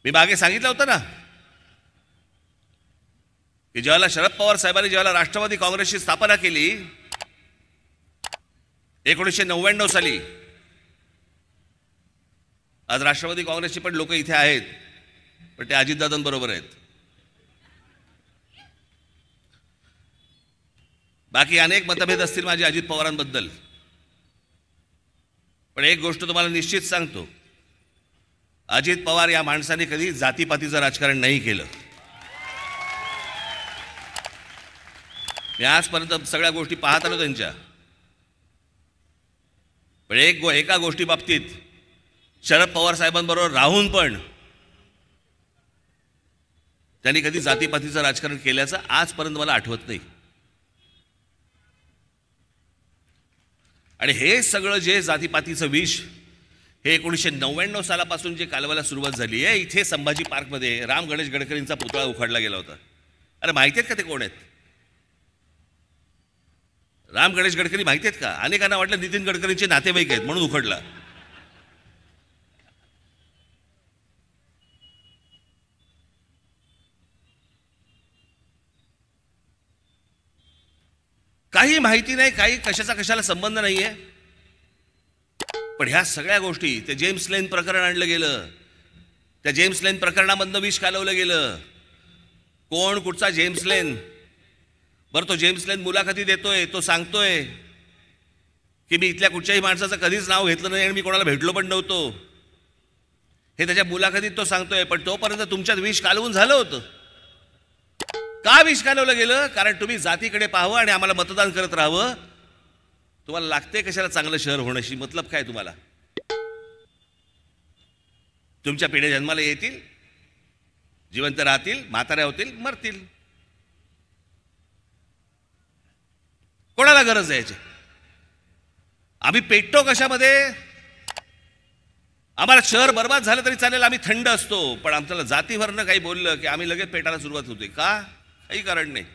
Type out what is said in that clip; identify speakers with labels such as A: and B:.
A: मी मागे सांगितलं होतं ना की ज्यावेळेला शरद पवार साहेबांनी ज्यावेळेला राष्ट्रवादी काँग्रेसची स्थापना केली 1999 साली, आज राष्ट्रवादी काँग्रेसची पण लोक इथे आहेत, पण ते अजितदादांबरोबर आहेत. बाकी अनेक मतभेद असतील माझे अजित पवारांबद्दल, पण एक गोष्ट तुम्हाला निश्चित सांगतो, अजित पवार या माणसाने कधी जातीपातीचं राजकारण नाही केलं. मी आजपर्यंत सगळ्या गोष्टी पाहत आलो त्यांच्या, पण एका गोष्टी बाबतीत शरद पवार साहेबांबरोबर राहून पण त्यांनी कधी जातीपातीचं राजकारण केल्याचं आजपर्यंत मला आठवत नाही. आणि हे सगळं जे जातीपातीचं विष हे 1999 सालापासून जे कालवायला सुरुवात झाली आहे, इथे संभाजी पार्कमध्ये राम गणेश गडकरींचा पुतळा उखाडला गेला होता. अरे माहिती आहेत का ते कोण आहेत? राम गणेश गडकरी माहिती आहेत का? अनेकांना वाटलं नितीन गडकरींचे नातेवाईक आहेत म्हणून उखडला. काही माहिती नाही, काही कशाला संबंध नाहीये. पण ह्या सगळ्या गोष्टी, ते जेम्स लेन प्रकरण आणलं गेलं, त्या जेम्स लेन प्रकरणामधनं विष कालवलं गेलं. कोण कुठचा जेम्स लेन? बरं, तो जेम्स लेन मुलाखती देतोय, तो सांगतोय की मी इथल्या कुठच्याही माणसाचं कधीच नाव घेतलं नाही आणि मी कोणाला भेटलो पण नव्हतो, हे त्याच्या मुलाखतीत तो सांगतोय. पण तोपर्यंत तुमच्यात विष कालवून झालं होतं. का विष कालवलं गेलं? कारण तुम्ही जातीकडे पाहावं आणि आम्हाला मतदान करत राहावं. तुम्हाला लागते कशाला चांगलं शहर होण्याशी? मतलब काय तुम्हाला? तुमच्या पिढ्या जन्माला येतील, जिवंत राहतील, म्हाताऱ्या होतील, मरतील. कोणाला गरज आहे याची? आम्ही पेटतो कशामध्ये? आम्हाला शहर बर्बाद झालं तरी चालेल, आम्ही थंड असतो, पण आमच्याला जातीवरनं काही बोललं की आम्ही लगेच पेटायला सुरुवात होते. का? काही कारण नाही.